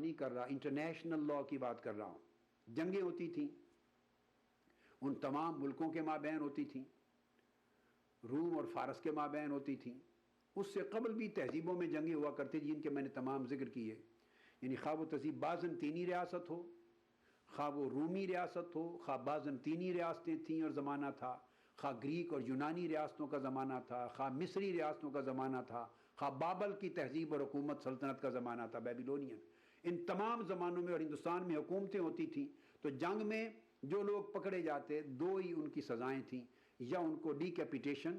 नहीं कर रहा, इंटरनेशनल लॉ की बात कर रहा हूँ। जंगें होती थीं, उन तमाम मुल्कों के माबैन होती थीं, रूम और फारस के माबैन होती थीं। उससे कबल भी तहजीबों में जंगें हुआ करती थी, जिनके मैंने तमाम जिक्र किए। यानी खा वो तहजीब बाज़ंतीनी रियासत हो, खा वो रूमी रियासत हो, खा बाज़ंतीनी रियासतें थीं और ज़माना था, खा ग्रीक और यूनानी रियासतों का ज़माना था, खा मिस्री रियासतों का ज़माना था, खा बाबल की तहजीब और हुकूमत सल्तनत का ज़माना था, बेबीलोनियन। इन तमाम ज़मानों में और हिंदुस्तान में हुकूमतें होती थीं। तो जंग में जो लोग पकड़े जाते, दो ही उनकी सज़ाएँ थीं, या उनको डीकैपिटेशन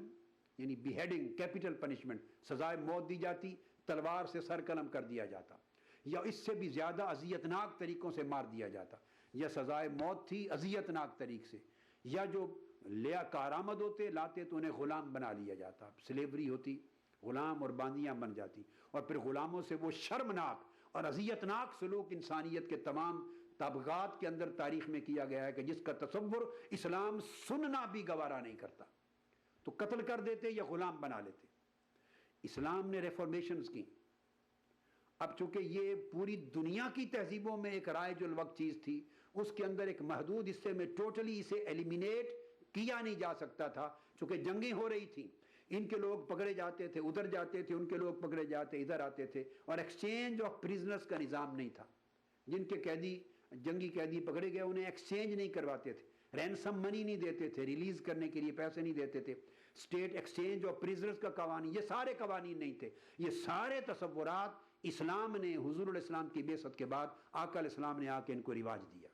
यानी बिहेडिंग, कैपिटल पनिशमेंट, सजाए मौत दी जाती, तलवार से सर कलम कर दिया जाता, या इससे भी ज़्यादा अजियतनाक तरीक़ों से मार दिया जाता। यह सजाए मौत थी अजियतनाक तरीक़ से। या जो लिया कारामद होते लाते तो उन्हें ग़ुलाम बना लिया जाता, स्लेवरी होती, ग़ुलाम और बांदियाँ बन जाती, और फिर ग़ुलामों से वो शर्मनाक और अजियतनाक सलूक इंसानियत के तमाम तबक़ात के अंदर तारीख़ में किया गया है कि जिसका तसव्वुर इस्लाम सुनना भी गवारा नहीं करता। तो कत्ल कर देते या ग़ुलाम बना लेते। इस्लाम ने रेफॉर्मेशंस की। अब चूंकि ये पूरी दुनिया की तहजीबों में एक राइजुल वक्त चीज़ थी, उसके अंदर एक महदूद हिस्से में टोटली इसे एलिमिनेट किया नहीं जा सकता था। चूंकि जंगें हो रही थी, इनके लोग पकड़े जाते थे, उधर जाते थे, उनके लोग पकड़े जाते इधर आते थे, और एक्सचेंज ऑफ प्रिजनर्स का निज़ाम नहीं था। जिनके कैदी, जंगी कैदी पकड़े गए, उन्हें एक्सचेंज नहीं करवाते थे, रैनसम मनी नहीं देते थे, रिलीज करने के लिए पैसे नहीं देते थे, स्टेट एक्सचेंज और प्रिजनर्स का कवानीन, ये सारे कवानीन नहीं थे। ये सारे तसव्वुरात इस्लाम ने हुजूरुल इस्लाम की बेसत के बाद आका इस्लाम ने आके इनको रिवाज दिया।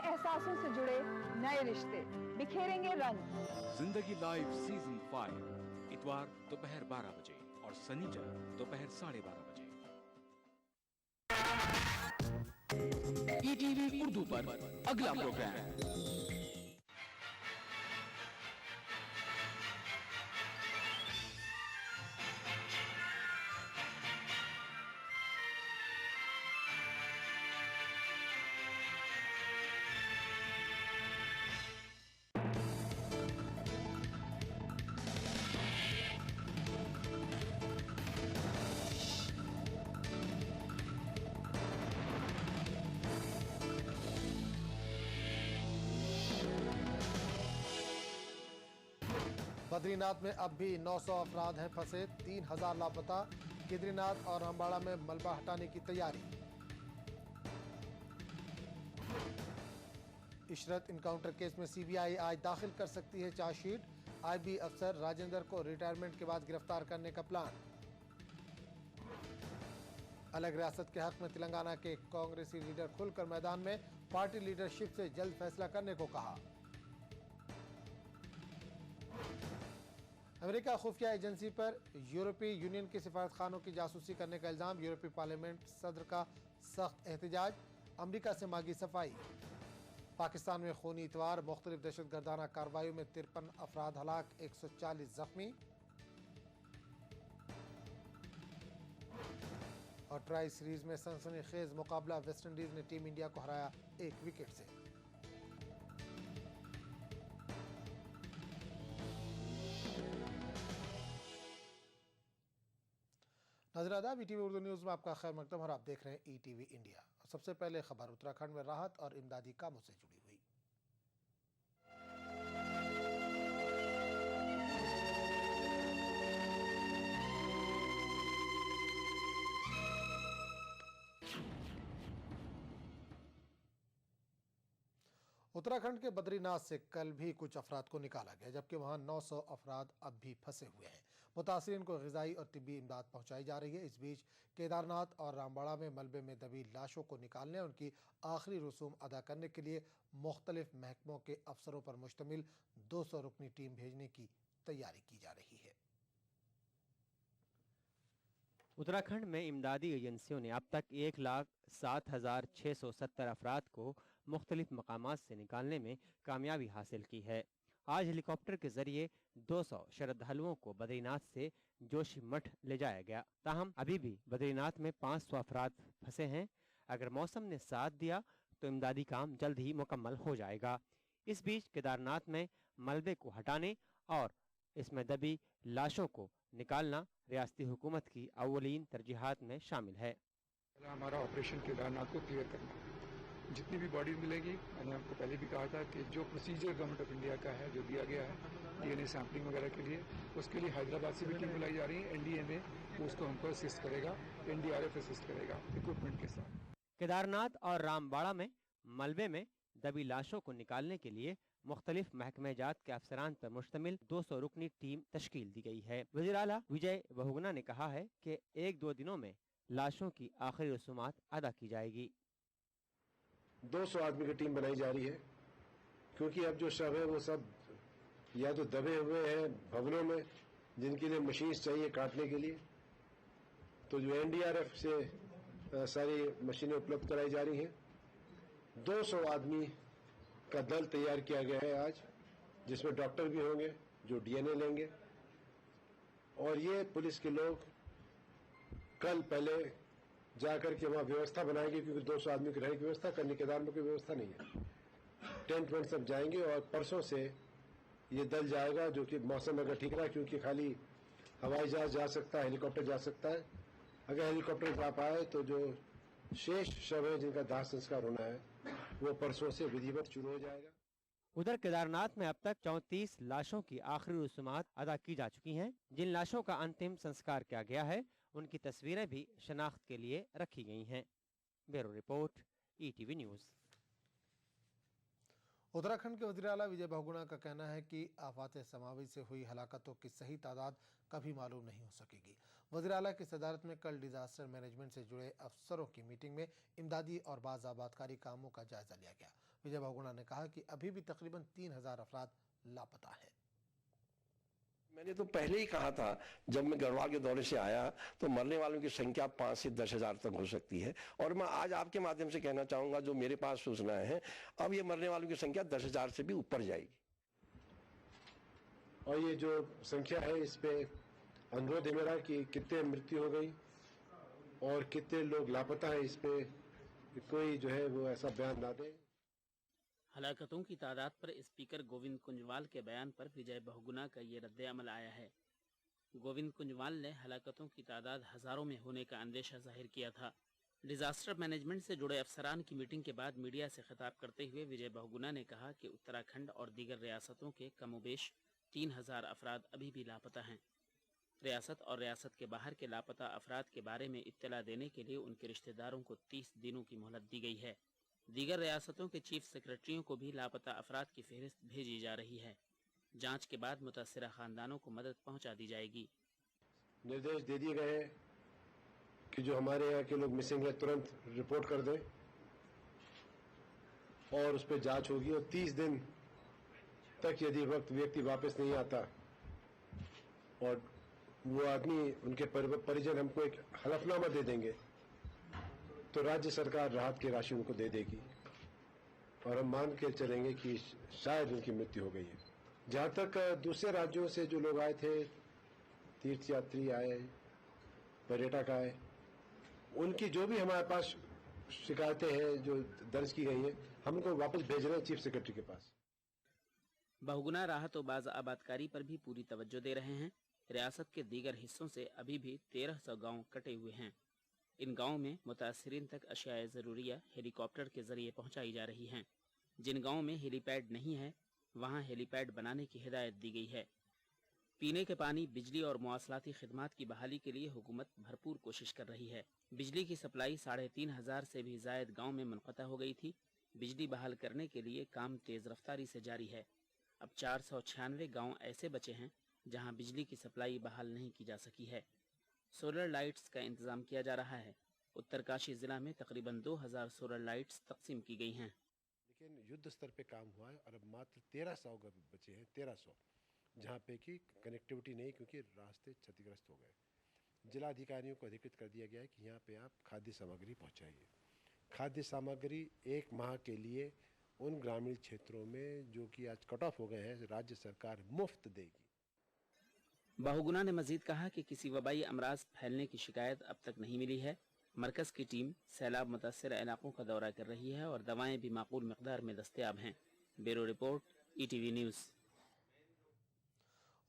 एहसासों से जुड़े नए रिश्ते बिखेरेंगे रंग। जिंदगी लाइव सीजन 5 इतवार दोपहर 12 बजे और शनिचर दोपहर 12:30 बजे ETV उर्दू पर अगला प्रोग्राम। बद्रीनाथ में अब भी 900 अफराद हैं फंसे, 3000 लापता। केदारनाथ और अम्बाड़ा में मलबा हटाने की तैयारी। इशरत इनकाउंटर केस में सीबीआई आज दाखिल कर सकती है चार्जशीट। आईबी अफसर राजेंद्र को रिटायरमेंट के बाद गिरफ्तार करने का प्लान। अलग रियासत के हक में तेलंगाना के कांग्रेसी लीडर खुलकर मैदान में, पार्टी लीडरशिप से जल्द फैसला करने को कहा। अमेरिका खुफिया एजेंसी पर यूरोपीय यूनियन के सिफारतखानों की जासूसी करने का इल्जाम, यूरोपीय पार्लियामेंट सदर का सख्त एहतजाज, अमेरिका से मांगी सफाई। पाकिस्तान में खूनी इतवार, मुख्तलिफ दहशतगर्दाना कार्रवाइयों में 53 अफराद हलाक, 140 जख्मी। और ट्राई सीरीज में सनसनीखेज मुकाबला, वेस्टइंडीज ने टीम इंडिया को हराया 1 विकेट से। नाज़रीन, ETV उर्दू न्यूज़ में आपका खैर मकदम और आप देख रहे हैं ETV इंडिया। सबसे पहले खबर उत्तराखंड में राहत और इमदादी कामों से जुड़ी हुई। उत्तराखंड के बद्रीनाथ से कल भी कुछ अफराद को निकाला गया, जबकि वहां 900 अफराद अब भी फंसे हुए हैं। मुतासिरीन को ग़िज़ाई और तिब्बी इमदाद पहुंचाई जा रही है। इस बीच केदारनाथ और रामबाड़ा में मलबे में दबी लाशों को निकालने और उनकी आखिरी रसूम अदा करने के लिए मुख्तलिफ महकमों के अफसरों पर मुश्तमिल 200 रुकनी टीम भेजने की तैयारी की जा रही है। उत्तराखंड में इमदादी एजेंसियों ने अब तक 1,07,670 अफराद को मुख्तलिफ मकामात से निकालने में कामयाबी हासिल की है। आज हेलीकॉप्टर के जरिए 200 श्रद्धालुओं को बद्रीनाथ से जोशीमठ ले जाया गया। ताहम अभी भी बद्रीनाथ में 500 अफराद फंसे हैं। अगर मौसम ने साथ दिया तो इमदादी काम जल्द ही मुकम्मल हो जाएगा। इस बीच केदारनाथ में मलबे को हटाने और इसमें दबी लाशों को निकालना रियासती हुकूमत की अव्वलीन तरजीहात में शामिल है। हमारा ऑपरेशन केदारनाथ को क्लियर करना, जितनी भी बॉडी मिलेगी, मैंने आपको पहले भी कहा था कि जो प्रोसीजर गवर्नमेंट ऑफ इंडिया का है, जो दिया गया है डीएनए सैंपलिंग वगैरह के लिए, उसके लिए हैदराबाद से भी टीम बुलाई जा रही है। एनडीएमए वो उसको हमको असिस्ट करेगा, एनडीआरएफ असिस्ट करेगा इक्विपमेंट के साथ। केदारनाथ और रामबाड़ा में मलबे में दबी लाशों को निकालने के लिए मुख्तलिफ महकमे जात के अफसरान पर मुश्तमिल 200 रुकनी टीम तश्कील दी गई है। वज़ीर आला विजय बहुगुणा ने कहा है कि 1-2 दिनों में लाशों की आखिरी रसूमात अदा की जाएगी। 200 आदमी की टीम बनाई जा रही है, क्योंकि अब जो शव है वो सब या तो दबे हुए हैं भवनों में, जिनके लिए मशीन्स चाहिए काटने के लिए, तो जो एनडीआरएफ से सारी मशीनें उपलब्ध कराई जा रही हैं। 200 आदमी का दल तैयार किया गया है आज, जिसमें डॉक्टर भी होंगे जो डीएनए लेंगे, और ये पुलिस के लोग कल पहले जाकर के वहाँ व्यवस्था बनाएंगे, क्योंकि 200 आदमी की रहने की व्यवस्था करने केदार में कोई व्यवस्था नहीं है। टेंट वेंट सब जाएंगे और परसों से ये दल जाएगा, जो कि मौसम अगर ठीक रहा, क्योंकि खाली हवाई जहाज जा सकता है, हेलीकॉप्टर जा सकता है। अगर हेलीकॉप्टर जा पाए तो जो शेष शव है जिनका दाह संस्कार होना है वो परसों से विधिवत शुरू हो जाएगा। उधर केदारनाथ में अब तक 34 लाशों की आखिरी रसूमात अदा की जा चुकी हैं। जिन लाशों का अंतिम संस्कार किया गया है उनकी तस्वीरें भी शनाख्त के लिए रखी गई हैं। Bureau report, ETV news. Uttarakhand के वज़ीर आला विजय बहुगुणा का कहना है कि आफात समावी से हुई हलाकतों की सही तादाद कभी मालूम नहीं हो सकेगी। वज़ीर आला की सदारत में कल डिजास्टर मैनेजमेंट से जुड़े अफसरों की मीटिंग में इमदादी और बाज़ आबादकारी कामों का जायजा लिया गया। विजय बहुगुणा ने कहा कि अभी भी तकरीबन 3000 अफराद लापता हैं। मैंने तो पहले ही कहा था, जब मैं गढ़वाल के दौरे से आया, तो मरने वालों की संख्या 5 से 10 हजार तक हो सकती है। और मैं आज आपके माध्यम से कहना चाहूंगा, जो मेरे पास सूचनाएं हैं, अब ये मरने वालों की संख्या 10,000 से भी ऊपर जाएगी। और ये जो संख्या है, इस पे अनुरोध है मेरा कि कितने मृत्यु हो गई और कितने लोग लापता है, इस पे कोई जो है वो ऐसा बयान ना दे। हलाकतों की तादाद पर स्पीकर गोविंद कुंजवाल के बयान पर विजय बहुगुणा का ये रद्द-ए-अमल आया है। गोविंद कुंजवाल ने हलाकतों की तादाद हजारों में होने का अंदेशा जाहिर किया था। डिजास्टर मैनेजमेंट से जुड़े अफसरान की मीटिंग के बाद मीडिया से खिताब करते हुए विजय बहुगुणा ने कहा कि उत्तराखंड और दीगर रियासतों के कमोबेश 3000 अफराद अभी भी लापता हैं। रियासत और रियासत के बाहर के लापता अफराद के बारे में इत्तला देने के लिए उनके रिश्तेदारों को 30 दिनों की मोहलत दी गई है। दीगर रियासतों के चीफ सेक्रेटरियों को भी लापता अफराद की फहरिस्त भेजी जा रही है। जांच के बाद मुतासिरा खानदानों को मदद पहुंचा दी जाएगी। निर्देश दे दिए गए हैं कि जो हमारे यहाँ के लोग मिसिंग है तुरंत रिपोर्ट कर दें और उस पर जांच होगी। और 30 दिन तक यदि व्यक्ति वापस नहीं आता और वो आदमी, उनके परिजन हमको एक हलफनामा दे देंगे, तो राज्य सरकार राहत की राशि उनको दे देगी और हम मान के चलेंगे कि शायद उनकी मृत्यु हो गई है। जहाँ तक दूसरे राज्यों से जो लोग आए थे, तीर्थयात्री आए, पर्यटक आए, उनकी जो भी हमारे पास शिकायतें हैं जो दर्ज की गई हैं, हम उनको वापस भेज रहे हैं चीफ सेक्रेटरी के पास। बहुगुणा राहत और बाज़ आबादकारी पर भी पूरी तवज्जो दे रहे हैं। रियासत के दीगर हिस्सों से अभी भी 1300 गाँव कटे हुए हैं। इन गाँव में मुतासिरीन तक अशियाए ज़रूरिया हेलीकॉप्टर के जरिए पहुंचाई जा रही हैं। जिन गाँव में हेलीपैड नहीं है, वहां हेलीपैड बनाने की हिदायत दी गई है। पीने के पानी, बिजली और मवासलाती खिदमात की बहाली के लिए हुकूमत भरपूर कोशिश कर रही है। बिजली की सप्लाई 3500 से भी जायद गाँव में मुनक़ता हो गई थी। बिजली बहाल करने के लिए काम तेज़ रफ्तारी से जारी है। अब 496 गाँव ऐसे बचे हैं जहां बिजली की सप्लाई बहाल नहीं की जा सकी है। सोलर लाइट्स का इंतजाम किया जा रहा है। उत्तरकाशी जिला में तकरीबन 2000 सोलर लाइट्स तकसीम की गई हैं। लेकिन युद्ध स्तर पे काम हुआ है और अब मात्र 1300 बचे हैं, 1300, जहाँ पे कि कनेक्टिविटी नहीं, क्योंकि रास्ते क्षतिग्रस्त हो गए। जिला अधिकारियों को अधिकृत कर दिया गया है कि यहाँ पे आप खाद्य सामग्री पहुँचाइए। खाद्य सामग्री 1 माह के लिए उन ग्रामीण क्षेत्रों में जो कि आज कट ऑफ हो गए हैं, राज्य सरकार मुफ्त देगी। बहुगुणा ने मजीद कहा कि किसी वबाई अमराज फैलने की शिकायत अब तक नहीं मिली है। मरकज की टीम सैलाब मुतासर इलाकों का दौरा कर रही है और दवाएं भी माकूल मिकदार में दस्तयाब हैं। Bureau report, ETV news.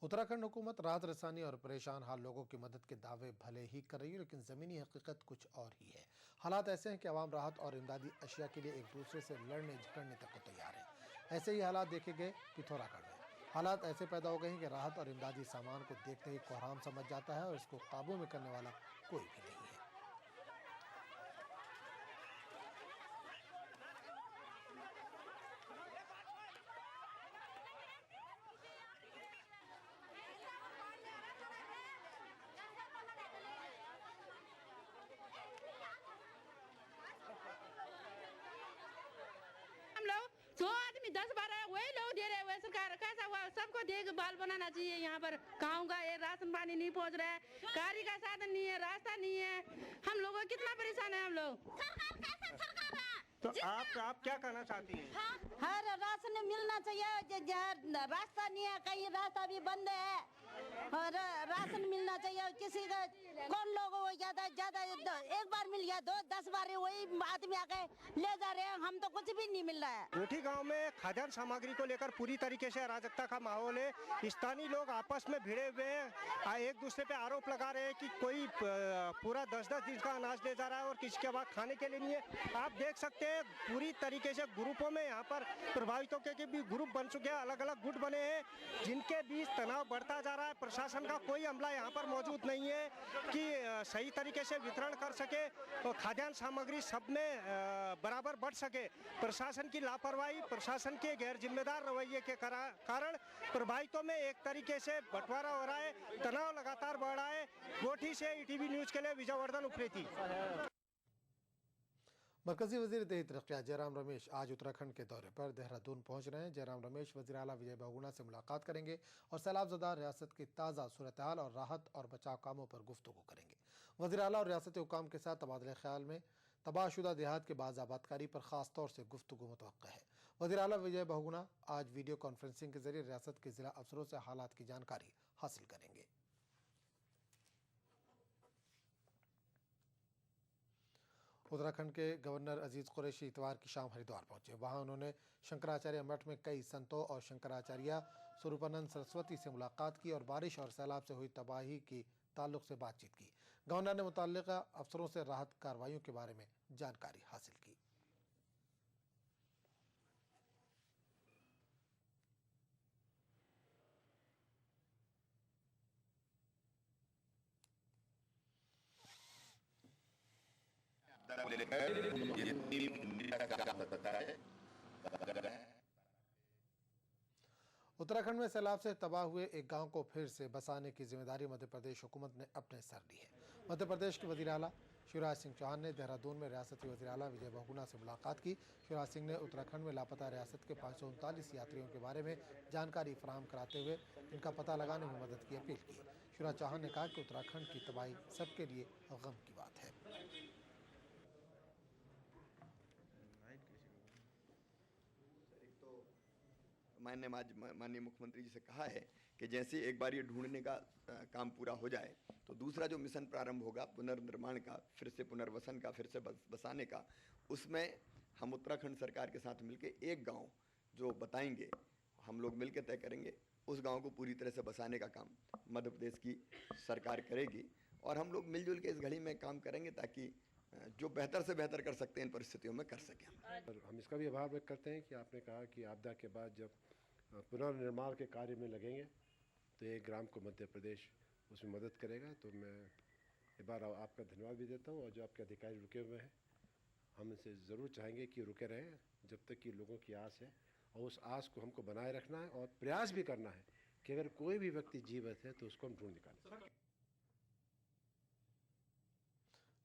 Uttarakhand हुकूमत राहत रसानी और परेशान हाल लोगों की मदद के दावे भले ही कर रही है, लेकिन ज़मीनी हकीकत कुछ और ही है। हालात ऐसे हैं कि आवाम राहत और इमदादी अशिया के लिए एक दूसरे से लड़ने झगड़ने तक को तैयार है। ऐसे ही हालात देखे गए पिथौरागढ़ में। हालात ऐसे पैदा हो गए हैं कि राहत और इमदादी सामान को देखते ही कोहराम समझ जाता है और इसको काबू में करने वाला कोई भी नहीं है। हम लोग 100 आदमी 10-12 वही लोग दे रहे हैं। सरकार कैसा हुआ, सबको देखभाल बनाना चाहिए। यहाँ पर गाँव का ये राशन पानी नहीं पहुँच रहा है, गाड़ी का साधन नहीं है, रास्ता नहीं है। हम लोगों को कितना परेशान है हम लोग। तो आप क्या कहना चाहती हैं? हर राशन मिलना चाहिए, रास्ता नहीं है, कहीं रास्ता भी बंद है और राशन मिलना चाहिए। किसी का कौन लोग ज्यादा एक बार मिल गया, 10 बार वही आदमी आके ले जा रहे हैं। हम तो कुछ भी नहीं मिल रहा है। कोठी गांव में खाद्यान्न सामग्री को लेकर पूरी तरीके से अराजकता का माहौल है। स्थानीय लोग आपस में भिड़े हुए हैं, एक दूसरे पे आरोप लगा रहे हैं कि कोई पूरा 10-10 दिन का अनाज ले जा रहा है और किसी के बाद खाने के लिए नहीं है। आप देख सकते हैं पूरी तरीके से ग्रुपों में यहाँ पर प्रभावितों के भी ग्रुप बन चुके हैं, अलग अलग गुट बने हैं, जिनके बीच तनाव बढ़ता जा रहा है। प्रशासन का कोई अमला यहाँ पर मौजूद नहीं है कि सही तरीके से वितरण कर सके और खाद्यान्न सामग्री सब में बराबर बढ़ सके। प्रशासन की लापरवाही, प्रशासन के गैर जिम्मेदार रवैये के कारण प्रभावितों में एक तरीके से बंटवारा हो रहा है, तनाव लगातार बढ़ रहा है। कोठी से ETV न्यूज़ के लिए विजयवर्धन उप्रेती। मरकजी वजीर देही तरक्यात जयराम रमेश आज उत्तराखंड के दौरे पर देहरादून पहुंच रहे हैं। जयराम रमेश वज़ीर आला विजय बहुगुणा से मुलाकात करेंगे और सैलाबज़दा रियासत की ताज़ा सूरत हाल और राहत और बचाव कामों पर गुफ्तगू करेंगे। वज़ीर आला और रियासती हुकाम के साथ तबादला ख्याल में तबाहशुदा देहात के बाद आबादकारी पर ख़ास तौर से गुफ्तगू मुतवक्का है। वज़ीर आला विजय बहुगुणा आज वीडियो कॉन्फ्रेंसिंग के जरिए रियासत के ज़िला अफसरों से हालात की जानकारी हासिल करेंगे। उत्तराखंड के गवर्नर अजीज़ कुरैशी इतवार की शाम हरिद्वार पहुंचे। वहां उन्होंने शंकराचार्य मठ में कई संतों और शंकराचार्य स्वरूपानंद सरस्वती से मुलाकात की और बारिश और सैलाब से हुई तबाही की ताल्लुक से बातचीत की। गवर्नर ने मुतल्लिका अफसरों से राहत कार्रवाइयों के बारे में जानकारी हासिल की। उत्तराखंड में सैलाब से तबाह हुए एक गांव को फिर से बसाने की जिम्मेदारी मध्य प्रदेश हुकूमत ने अपने सर ली है। मध्य प्रदेश के वज़ीर आला शिवराज सिंह चौहान ने देहरादून में रियासती वज़ीर आला विजय बहुगुणा से मुलाकात की। शिवराज सिंह ने उत्तराखंड में लापता रियासत के 539 यात्रियों के बारे में जानकारी फराहम कराते हुए इनका पता लगाने में मदद की अपील की। शिवराज चौहान ने कहा कि उत्तराखंड की तबाही सबके लिए गम की बात है। मैंने माननीय मुख्यमंत्री जी से कहा है कि जैसे एक बार ये ढूंढने का काम पूरा हो जाए तो दूसरा जो मिशन प्रारंभ होगा पुनर्निर्माण का, फिर से पुनर्वसन का, फिर से बसाने का, उसमें हम उत्तराखंड सरकार के साथ मिलकर एक गांव जो बताएंगे हम लोग मिलकर तय करेंगे, उस गांव को पूरी तरह से बसाने का काम मध्य प्रदेश की सरकार करेगी और हम लोग मिलजुल के इस घड़ी में काम करेंगे ताकि जो बेहतर से बेहतर कर सकते हैं इन परिस्थितियों में कर सकें। हम इसका भी आभार व्यक्त करते हैं कि आपने कहा कि आपदा के बाद जब पुनर्निर्माण के कार्य में लगेंगे तो एक ग्राम को मध्य प्रदेश उसमें मदद करेगा। तो मैं एक बार आपका धन्यवाद भी देता हूँ और जो आपके अधिकारी रुके हुए हैं हम इनसे ज़रूर चाहेंगे कि रुके रहें जब तक कि लोगों की आस है और उस आस को हमको बनाए रखना है और प्रयास भी करना है कि अगर कोई भी व्यक्ति जीवित है तो उसको हम ढूंढ निकालें।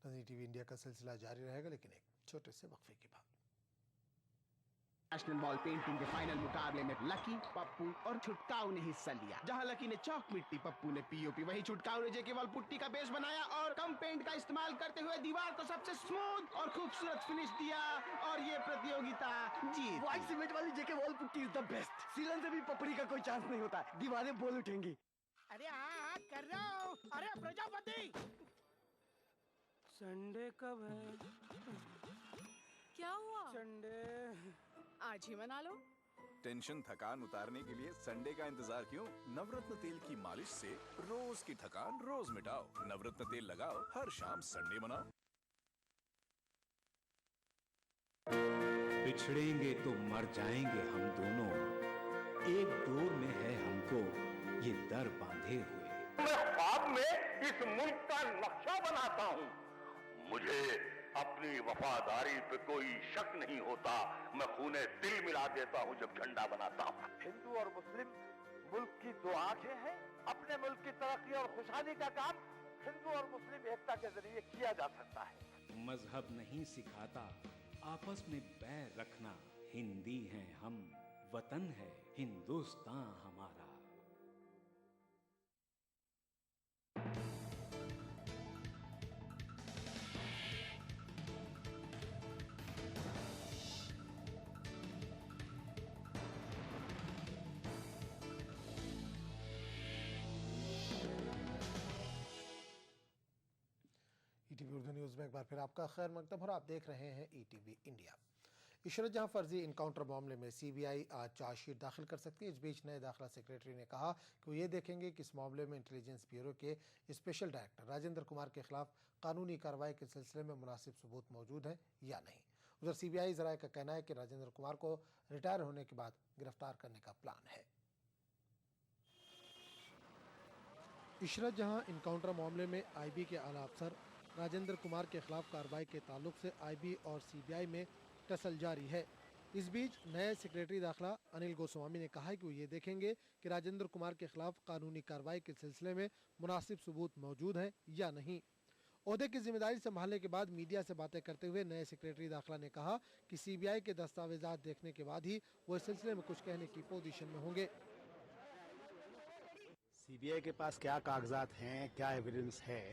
नज़ीर टीवी इंडिया का सिलसिला जारी रहेगा, लेकिन एक छोटे से वक्फे के बाद। नेशनल वॉल पेंटिंग के फाइनल मुकाबले में लकी, पप्पू और छुटकाऊ ने हिस्सा लिया। जहां लकी ने चौक मिट्टी, पप्पू ने पीओपी, वहीं छुटकाऊ ने जेके वॉल पुट्टी का बेस बनाया और कम पेंट का इस्तेमाल करते हुए दीवार को सबसे स्मूथ और खूबसूरत फिनिश दिया और ये प्रतियोगिता जीत। व्हाइट सीमेंट वाली JK wall putty is the best. सीलन से भी पपड़ी का कोई चांस नहीं होता, दीवारें बोल उठेंगी। अरे हाँ कर रहा हूँ। अरे प्रजापति, संडे कब है? क्या हुआ? संडे आज ही मना लो। टेंशन थकान उतारने के लिए संडे का इंतजार क्यों? नवरत्न तेल की मालिश से रोज की थकान रोज मिटाओ। नवरत्न तेल लगाओ, हर शाम संडे मनाओ। बिछड़ेंगे तो मर जाएंगे हम दोनों, एक डोर में है हमको ये दर बांधे हुए। मैं ख्वाब में इस मुल्क का नक्शा बनाता हूँ, मुझे अपनी वफादारी पे कोई शक नहीं होता। मैं खूने दिल मिला देता हूँ जब झंडा बनाता हूँ। हिंदू और मुस्लिम मुल्क की दो आंखें हैं। अपने मुल्क की तरक्की और खुशहाली का काम हिंदू और मुस्लिम एकता के जरिए किया जा सकता है। मजहब नहीं सिखाता आपस में बैर रखना। हिंदी हैं हम, वतन है हिंदुस्तान हमारा। ईटीवी उर्दू न्यूज़ में एक बार फिर आपका खैर मकदम और आप देख रहे हैं ईटीवी इंडिया। इशरत जहां फर्जी इनकाउंटर मामले में सीबीआई आज चार्जशीट दाखिल कर सकती है। इस बीच नए दाखिला सेक्रेटरी ने कहा कि वो ये देखेंगे कि इस मामले में इंटेलिजेंस ब्यूरो के स्पेशल डायरेक्टर राजेंद्र कुमार के खिलाफ कानूनी कार्रवाई के सिलसिले में मुनासिब सबूत मौजूद हैं या नहीं। उधर सीबीआई ज़राए का कहना है कि राजेंद्र कुमार को रिटायर होने के बाद गिरफ्तार करने का प्लान है। इशरत जहां इनकाउंटर मामले में आईबी के आला अफसर राजेंद्र कुमार के खिलाफ कार्रवाई के ताल्लुक से आईबी और सीबीआई में टसल जारी है। इस बीच नए सेक्रेटरी दाखिला अनिल गोस्वामी ने कहा है कि वो ये देखेंगे कि राजेंद्र कुमार के खिलाफ कानूनी कार्रवाई के सिलसिले में मुनासिब सबूत मौजूद हैं या नहीं। ओहदे की जिम्मेदारी संभालने के बाद मीडिया से बातें करते हुए नए सेक्रेटरी दाखिला ने कहा कि सीबीआई के दस्तावेजात देखने के बाद ही वो इस सिलसिले में कुछ कहने की पोजीशन में होंगे। सीबीआई के पास क्या कागजात हैं, क्या एविडेंस है,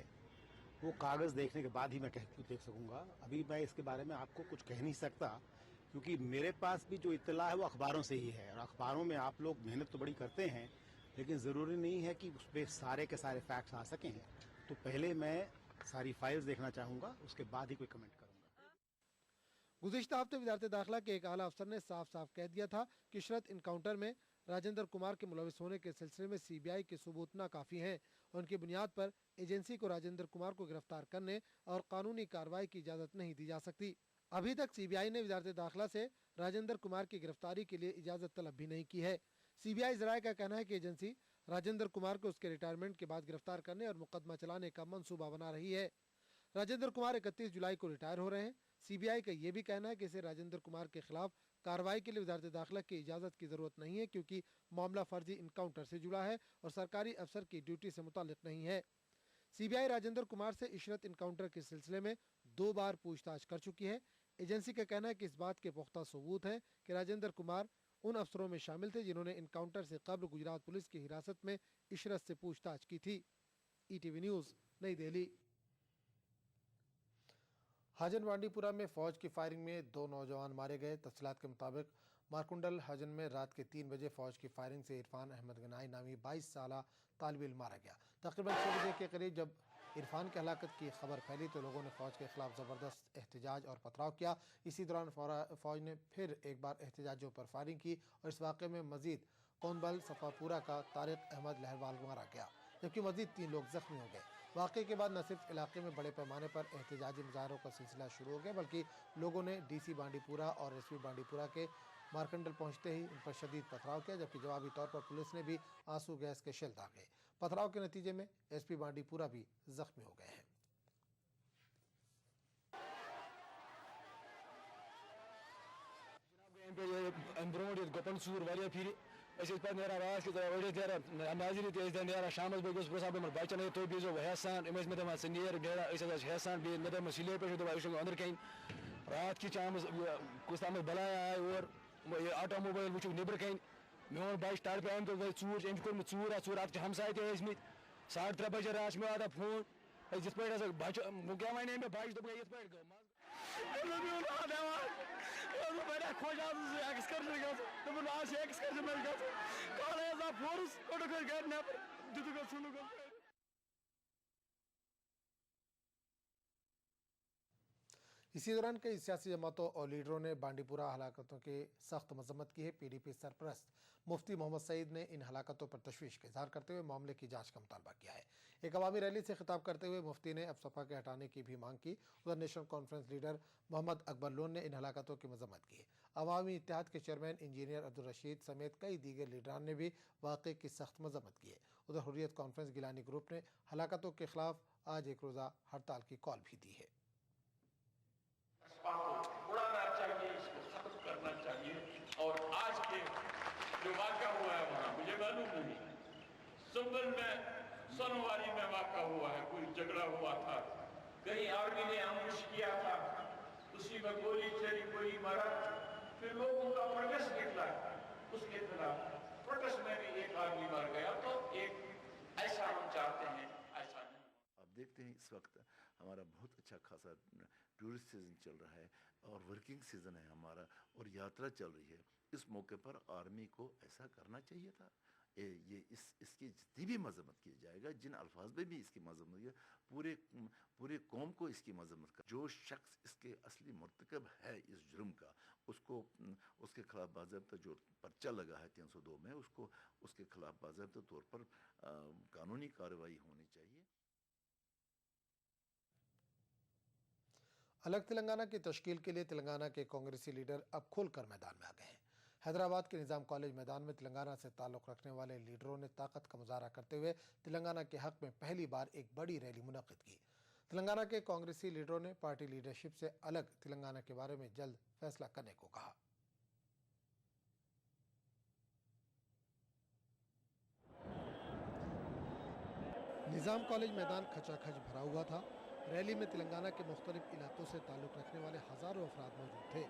वो कागज़ देखने के बाद ही मैं देख सकूंगा। अभी मैं इसके बारे में आपको कुछ कह नहीं सकता, क्योंकि मेरे पास भी जो इत्तला है वो अखबारों से ही है और अखबारों में आप लोग मेहनत तो बड़ी करते हैं, लेकिन ज़रूरी नहीं है कि उस पर सारे के सारे फैक्ट्स आ सकें। तो पहले मैं सारी फाइल्स देखना चाहूँगा, उसके बाद ही कोई कमेंट करूँगा। गुज़िश्ता हफ्ते वज़ारत दाखिला के एक आला अफसर ने साफ साफ कह दिया था कि इशरत इनकाउंटर में राजेंद्र कुमार के मुलविस होने के सिलसिले में सीबीआई के सबूत नाकाफ़ी हैं और उनकी बुनियाद पर एजेंसी को राजेंद्र कुमार को गिरफ्तार करने और कानूनी कार्रवाई की इजाज़त नहीं दी जा सकती। अभी तक सीबीआई ने वज़ारत दाखिला से राजेंद्र कुमार की गिरफ्तारी के लिए इजाज़त तलब भी नहीं की है। सीबीआई ज़राए का कहना है कि एजेंसी राजेंद्र कुमार को उसके रिटायरमेंट के बाद गिरफ्तार करने और मुकदमा चलाने का मंसूबा बना रही है। राजेंद्र कुमार 31 जुलाई को रिटायर हो रहे हैं। सीबीआई का ये भी कहना है कि इसे राजेंद्र कुमार के खिलाफ कार्रवाई के लिए वज़ारत दाखिला की इजाज़त की ज़रूरत नहीं है, क्योंकि मामला फर्जी इनकाउंटर से जुड़ा है और सरकारी अफसर की ड्यूटी से मुताल्लिक नहीं है। सीबीआई राजेंद्र कुमार से इशरत इनकाउंटर के सिलसिले में 2 बार पूछताछ कर चुकी है। एजेंसी का कहना है कि इस बात के पुख्ता सबूत हैं कि राजेंद्र कुमार उन अफसरों में शामिल थे जिन्होंने इनकाउंटर से कबल गुजरात पुलिस की हिरासत में इशरत से पूछताछ की थी। ईटीवी न्यूज़, नई दिल्ली। हजन बांडीपुरा में फौज की फायरिंग में 2 नौजवान मारे गए। तफसीलात के मुताबिक मारकुंडल हजन में रात के 3 बजे फौज की फायरिंग से इरफान अहमद गनाई नामी 22 साला तालिब इल्म मारा गया। तकरीबन 6 बजे के करीब जब इरफान की हलाकत की खबर फैली तो लोगों ने फौज के खिलाफ ज़बरदस्त एहतजाज और पथराव किया। इसी दौरान फौज ने फिर एक बार एहतजाजियों पर फायरिंग की और इस वाक़े में मजीद कोनबल सफ़ापुरा का तारिक अहमद लहरवाल मारा गया, जबकि मजीद 3 लोग जख्मी हो गए। वाक़े के बाद न सिर्फ इलाके में बड़े पैमाने पर एहतजाजी मुजाहरों का सिलसिला शुरू हो गया, बल्कि लोगों ने डीसी बांडीपुरा और एसपी बांडीपुरा के मारकंडल पहुंचते ही उन पर शदीद पथराव किया, जबकि जवाबी तौर पर पुलिस ने भी आंसू गैस के शेल दागे। पथराव के नतीजे में एसपी बांडीपुरा भी जख्मी हो गए हैं। रात की तरह नाजरी तेज शाम बे बचन तुम बीजो हेसान मे नीर नेरा हेसान बे मे सिले पे अंदर कहीं रात की चाम कुछ तम बलाया आए और ऑटोमोबाइल वो नबर कन मोन बच टर पे आमत वह चूर अम कोर चूर अत हमसाय ते 3:30 बजे रात में आता फोन जिस पे बच क्या वन मे बच दप ये पे बड़ा खुश एक्सकर्शन एक्सकर्शन मे कॉलेज फोर्स घर नबर दुक इसी दौरान कई सियासी जमातों और लीडरों ने बांडीपुरा हलाकतों की सख्त मजम्मत की है। PDP सरपरस्त मुफ्ती मोहम्मद सईद ने इन हलाकतों पर तशवीश का इजहार करते हुए मामले की जांच का मुतालबा किया है। एक अवामी रैली से खिताब करते हुए मुफ्ती ने अब सपा के हटाने की भी मांग की। उधर national conference leader Mohammad Akbar Lone ने इन हलाकतों की मजम्मत की है। अवामी इत्तेहाद के चेयरमैन इंजीनियर अब्दुल रशीद समेत कई दीगर लीडरान ने भी वाक़े की सख्त मजम्मत की है। उधर हुर्रियत कॉन्फ्रेंस गिलानी ग्रुप ने हलाकतों के खिलाफ आज एक रोज़ा हड़ताल की कॉल भी दी है। उड़ाना चाहिए, इसको खत्म करना चाहिए। और आज के जो वाक़ा हुआ है वहाँ मुझे मालूम नहीं, संबल में सोनवारी में वाक़ा हुआ है, कोई झगड़ा हुआ था, कहीं आर्मी ने अमरुश किया था, उसी में गोली चली, कोई मरा, फिर लोगों का प्रोटेस्ट निकला, उसके खिलाफ प्रोटेस्ट में भी एक आदमी मर गया। तो एक ऐसा हम चाहते हैं, ऐसा नहीं। आप देखते हैं इस वक्त हमारा बहुत अच्छा खासा टूरिस्ट सीज़न चल रहा है और वर्किंग सीज़न है हमारा और यात्रा चल रही है। इस मौके पर आर्मी को ऐसा करना चाहिए था। ये इसकी जितनी भी मजम्मत की जाएगा, जिन अल्फाज में भी इसकी मजम्मत की, पूरे कौम को इसकी मजम्मत कर। जो शख्स इसके असली मुर्तकब है इस जुर्म का, उसके खिलाफ बाज़ाब्ता जो पर्चा लगा है 302 में, उसके खिलाफ बाज़ाब्ता तौर पर कानूनी कार्रवाई होनी चाहिए। अलग तेलंगाना की तश्कील के लिए तेलंगाना के कांग्रेसी लीडर अब खुलकर मैदान में आ गए हैं। हैदराबाद के निज़ाम कॉलेज मैदान में तेलंगाना से ताल्लुक़ रखने वाले लीडरों ने ताकत का मुजाहरा करते हुए तेलंगाना के हक़ में पहली बार एक बड़ी रैली मुनक़्क़िद की। तेलंगाना के कांग्रेसी लीडरों ने पार्टी लीडरशिप से अलग तेलंगाना के बारे में जल्द फैसला करने को कहा। निज़ाम कॉलेज मैदान खचाखच भरा हुआ था। रैली में तेलंगाना के मुख्तलिफ इलाकों से ताल्लुक़ रखने वाले हज़ारों अफराद मौजूद थे।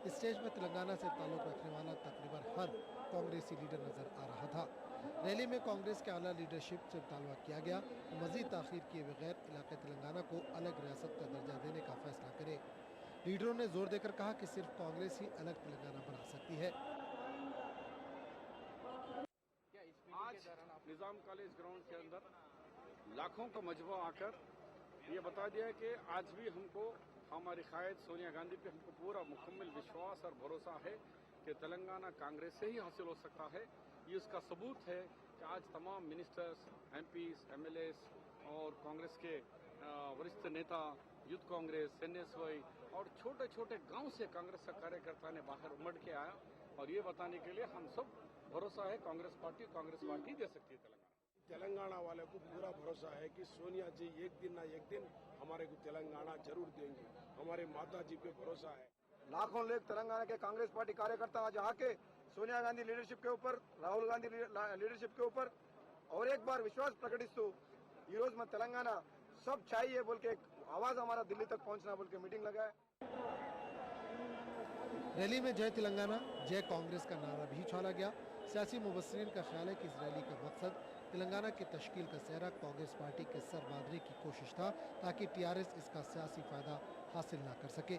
इस स्टेज पर तेलंगाना से ताल्लुक़ रखने वाला तकरीबन हर कांग्रेसी लीडर नज़र आ रहा था। रैली में कांग्रेस के आला लीडरशिप से मुतालबा किया गया तो मज़ीद ताख़ीर किए बगैर इलाक़े तेलंगाना को अलग रियासत का दर्जा देने का फैसला करे। लीडरों ने जोर देकर कहा कि सिर्फ कांग्रेस ही अलग तेलंगाना बना सकती है। आज निज़ाम कॉलेज ग्राउंड के अंदर लाखों का मजबा आकर ये बता दिया कि आज भी हमको हमारी कायद सोनिया गांधी पे हमको पूरा मुकम्मल विश्वास और भरोसा है कि तेलंगाना कांग्रेस से ही हासिल हो सकता है। ये उसका सबूत है कि आज तमाम मिनिस्टर्स, MPs, MLAs और कांग्रेस के वरिष्ठ नेता, यूथ कांग्रेस, NSY और छोटे छोटे गांव से कांग्रेस का कार्यकर्ता ने बाहर उमड़ के आया और ये बताने के लिए हम सब भरोसा है कांग्रेस पार्टी दे सकती है। तेलंगाना वाले को पूरा भरोसा है कि सोनिया जी एक दिन ना एक दिन हमारे को तेलंगाना जरूर देंगे। हमारे माता जी पे भरोसा है। लाखों लोग तेलंगाना के कांग्रेस पार्टी कार्यकर्ता आज आके सोनिया गांधी लीडरशिप के ऊपर, राहुल गांधी लीडरशिप के ऊपर और एक बार विश्वास प्रकटिस्तू ఈ రోజు మన తెలంగాణ सब चाहिए बोल के आवाज हमारा दिल्ली तक पहुंचना बोल के मीटिंग लगाए। रैली में जय तेलंगाना, जय कांग्रेस का नारा भी छाला गया। सियासी मुबस्सिरीन का ख्याल है कि इस रैली का मकसद तेलंगाना की तश्कील का सेहरा कांग्रेस पार्टी के सर बांधने की कोशिश था ताकि TRS इसका सियासी फ़ायदा हासिल ना कर सके।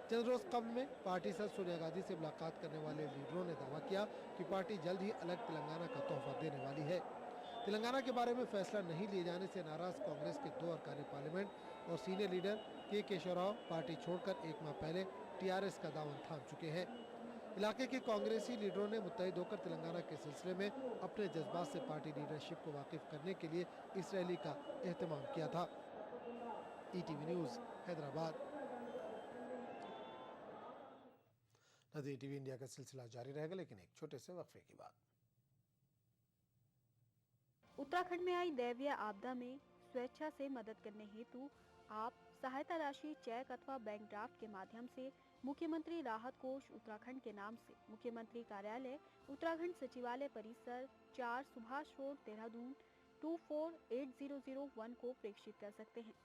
चंद रोज़ कबल में पार्टी सदर सोनिया गांधी से मुलाकात करने वाले लीडरों ने दावा किया कि पार्टी जल्द ही अलग तेलंगाना का तोहफा देने वाली है। तेलंगाना के बारे में फैसला नहीं लिए जाने से नाराज़ कांग्रेस के 2 अरकान पार्लियामेंट और सीनियर लीडर के केशव राव पार्टी छोड़कर 1 माह पहले TRS का दामन थाम चुके हैं। इलाके के कांग्रेसी लीडरों ने मुत्तहिद होकर तेलंगाना के सिलसिले में अपने जज्बात से पार्टी लीडरशिप को वाकिफ करने के लिए इस रैली का एहतमाम किया था। ETV news Hyderabad. Nazeer TV India का सिलसिला जारी रहेगा, लेकिन एक छोटे से वक्फे की बात। उत्तराखंड में आई दैवीय आपदा में स्वेच्छा से मदद करने हेतु आप सहायता राशि चेक अथवा बैंक ड्राफ्ट के माध्यम से मुख्यमंत्री राहत कोष उत्तराखंड के नाम से मुख्यमंत्री कार्यालय उत्तराखंड सचिवालय परिसर 4 सुभाष रोड देहरादून 248001 को प्रेषित कर सकते हैं।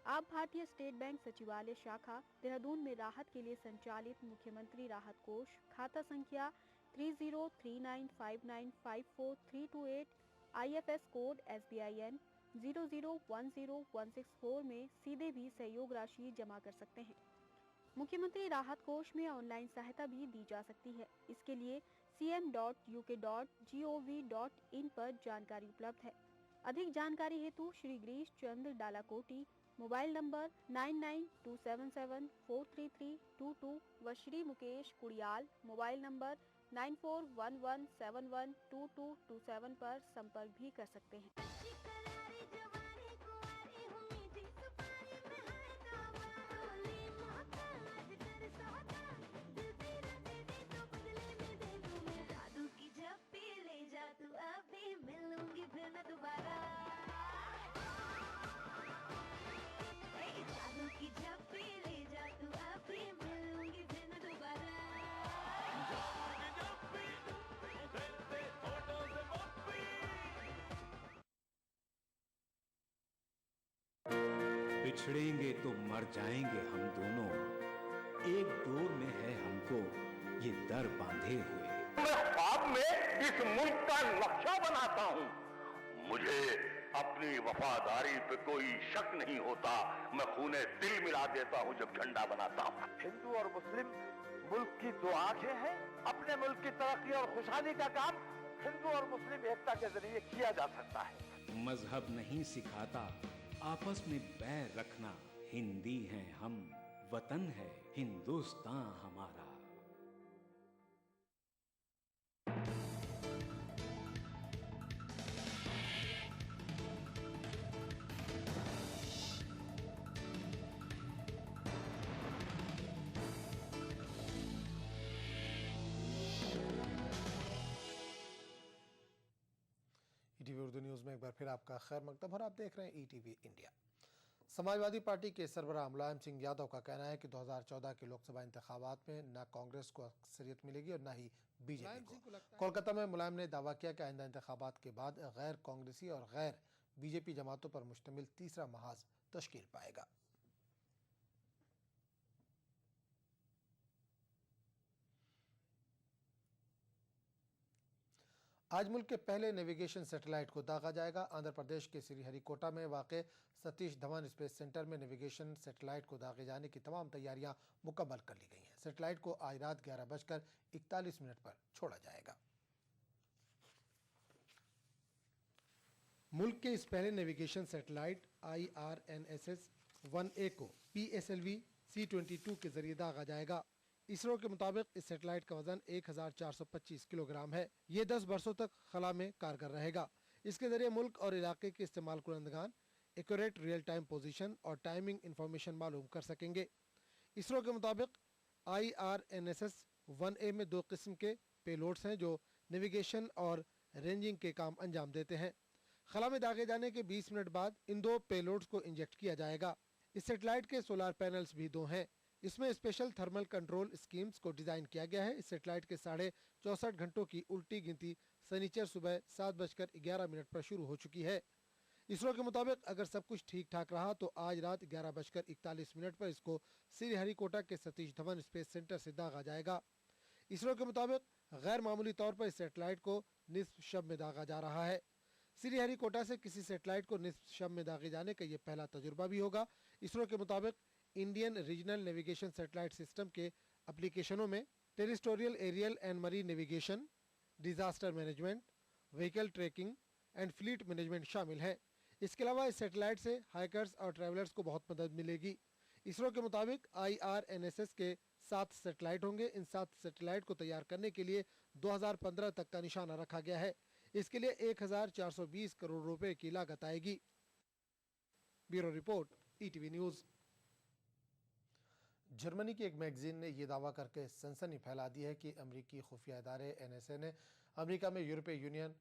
आप भारतीय स्टेट बैंक सचिवालय शाखा देहरादून में राहत के लिए संचालित मुख्यमंत्री राहत कोष खाता संख्या 3039595432 IFS कोड SBIN 00100164 में सीधे भी सहयोग राशि जमा कर सकते हैं। मुख्यमंत्री राहत कोष में ऑनलाइन सहायता भी दी जा सकती है। इसके लिए cm.uk.gov.in पर जानकारी उपलब्ध है। अधिक जानकारी हेतु श्री गिरीश चंद्र डालाकोटी मोबाइल नंबर 9927743322 व श्री मुकेश कुड़ियाल मोबाइल नंबर 9411712227 पर संपर्क भी कर सकते हैं। बिछड़ेंगे तो मर जाएंगे हम दोनों, एक डोर में है हमको ये दर बांधे हुए। मैं ख्वाब में इस मुल्क का नक्शा बनाता हूँ, मुझे अपनी वफादारी पे कोई शक नहीं होता, मैं खूने दिल मिला देता हूँ जब झंडा बनाता हूँ। हिंदू और मुस्लिम मुल्क की दो आंखें हैं। अपने मुल्क की तरक्की और खुशहाली का काम हिंदू और मुस्लिम एकता के जरिए किया जा सकता है। मजहब नहीं सिखाता आपस में बैर रखना, हिंदी हैं हम, वतन है हिंदुस्तान हमारा। ईटीवी उर्दू न्यूज़ में एक बार फिर आपका खैर मकदम और आप देख रहे हैं ईटीवी इंडिया। समाजवादी पार्टी के सरबराह मुलायम सिंह यादव का कहना है कि 2014 के लोकसभा इंतखाबात में न कांग्रेस को अक्सरियत मिलेगी और न ही बीजेपी को। कोलकाता में मुलायम ने दावा किया कि आइंदा इंतखाबात के बाद गैर कांग्रेसी और गैर बीजेपी जमातों पर मुश्तमिल तीसरा महाज तश्कील पाएगा। आज मुल्क के पहले नेविगेशन सैटेलाइट को दागा जाएगा। आंध्र प्रदेश के श्रीहरिकोटा में वाक़े सतीश धवन स्पेस सेंटर में नेविगेशन सैटेलाइट को दागे जाने की तमाम तैयारियां मुकम्मल कर ली गई हैं। सैटेलाइट को आज रात 11:41 पर छोड़ा जाएगा। मुल्क के इस पहले नेविगेशन सैटेलाइट IRNSS-1A को PSLV C-22 के जरिए दागा जाएगा। इसरो के मुताबिक इस सैटेलाइट का वजन 1425 किलोग्राम है। ये 10 बरसों तक खला में कारगर रहेगा। इसके जरिए मुल्क और इलाके के इस्तेमाल कुरंदगान एक्यूरेट रियल टाइम पोजीशन और टाइमिंग इंफॉर्मेशन मालूम कर सकेंगे। इसरो के मुताबिक IRNSS-1A में 2 किस्म के पेलोड्स हैं जो नेविगेशन और रेंजिंग के काम अंजाम देते हैं। खला में दागे जाने के 20 मिनट बाद इन 2 पेलोड्स को इंजेक्ट किया जाएगा। इस सैटेलाइट के सोलर पैनल्स भी 2 हैं। इसमें स्पेशल थर्मल कंट्रोल स्कीम्स को डिजाइन किया गया है। इस सैटेलाइट के 64 घंटों की उल्टी गिनती शनिचर सुबह 7:11 पर शुरू हो चुकी है। इसरो के मुताबिक अगर सब कुछ ठीक ठाक रहा तो आज रात 11:41 पर इसको श्रीहरिकोटा के सतीश धवन स्पेस सेंटर से दागा जाएगा। इसरो के मुताबिक गैर मामूली तौर पर इस सैटेलाइट को निस्फ शब में दागा जा रहा है। श्रीहरिकोटा से किसी सैटेलाइट को निस्फ शब में दागे जाने का यह पहला तजुर्बा भी होगा। इसरो के मुताबिक Indian regional navigation satellite system के एप्लीकेशनों में territorial aerial and marine navigation, disaster management, vehicle tracking and fleet management शामिल है। इसके अलावा इस सैटेलाइट से हाइकर्स और ट्रैवलर्स को बहुत मदद मिलेगी। इसरो के मुताबिक IRNSS के 7 सैटेलाइट होंगे। इन 7 सैटेलाइट को तैयार करने के लिए 2015 तक का निशाना रखा गया है। इसके लिए 1420 करोड़ रुपए की लागत आएगी। Bureau report, ETV news. Germany की एक मैगजीन ने यह दावा करके सनसनी फैला दी है कि अमेरिकी खुफिया इदारे NSA ने अमेरिका में यूरोपीय यूनियन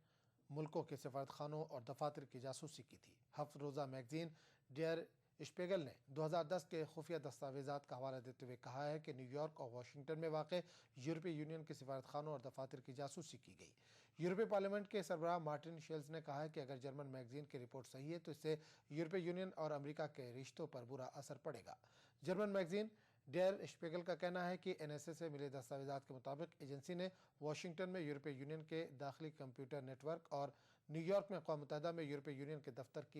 मुल्कों के सफारतखानों और दफातर की जासूसी की थी। हफ्त रोज़ा मैगजीन डियर स्पेगल ने 2010 के खुफिया दस्तावेजात का हवाला देते हुए कहा है कि न्यूयॉर्क और वाशिंगटन में वाक़ यूरोपीय यूनियन के सफारतखानों और दफातर की जासूसी की गई। यूरोपीय पार्लियामेंट के सरबराह मार्टिन शेल्स ने कहा है कि अगर जर्मन मैगजीन की रिपोर्ट सही है तो इससे यूरोपीय यूनियन और अमेरिका के रिश्तों पर बुरा असर पड़ेगा। जर्मन मैगजीन डेयर स्पीगल का कहना है कि एनएसए से मिले दस्तावेजात के मुताबिक एजेंसी ने वॉशिंगटन में यूरोपीय यूनियन के दाखिली कंप्यूटर नेटवर्क और न्यूयॉर्क में अक़वाम मुत्तहिदा में यूरोपीय यूनियन के दफ्तर की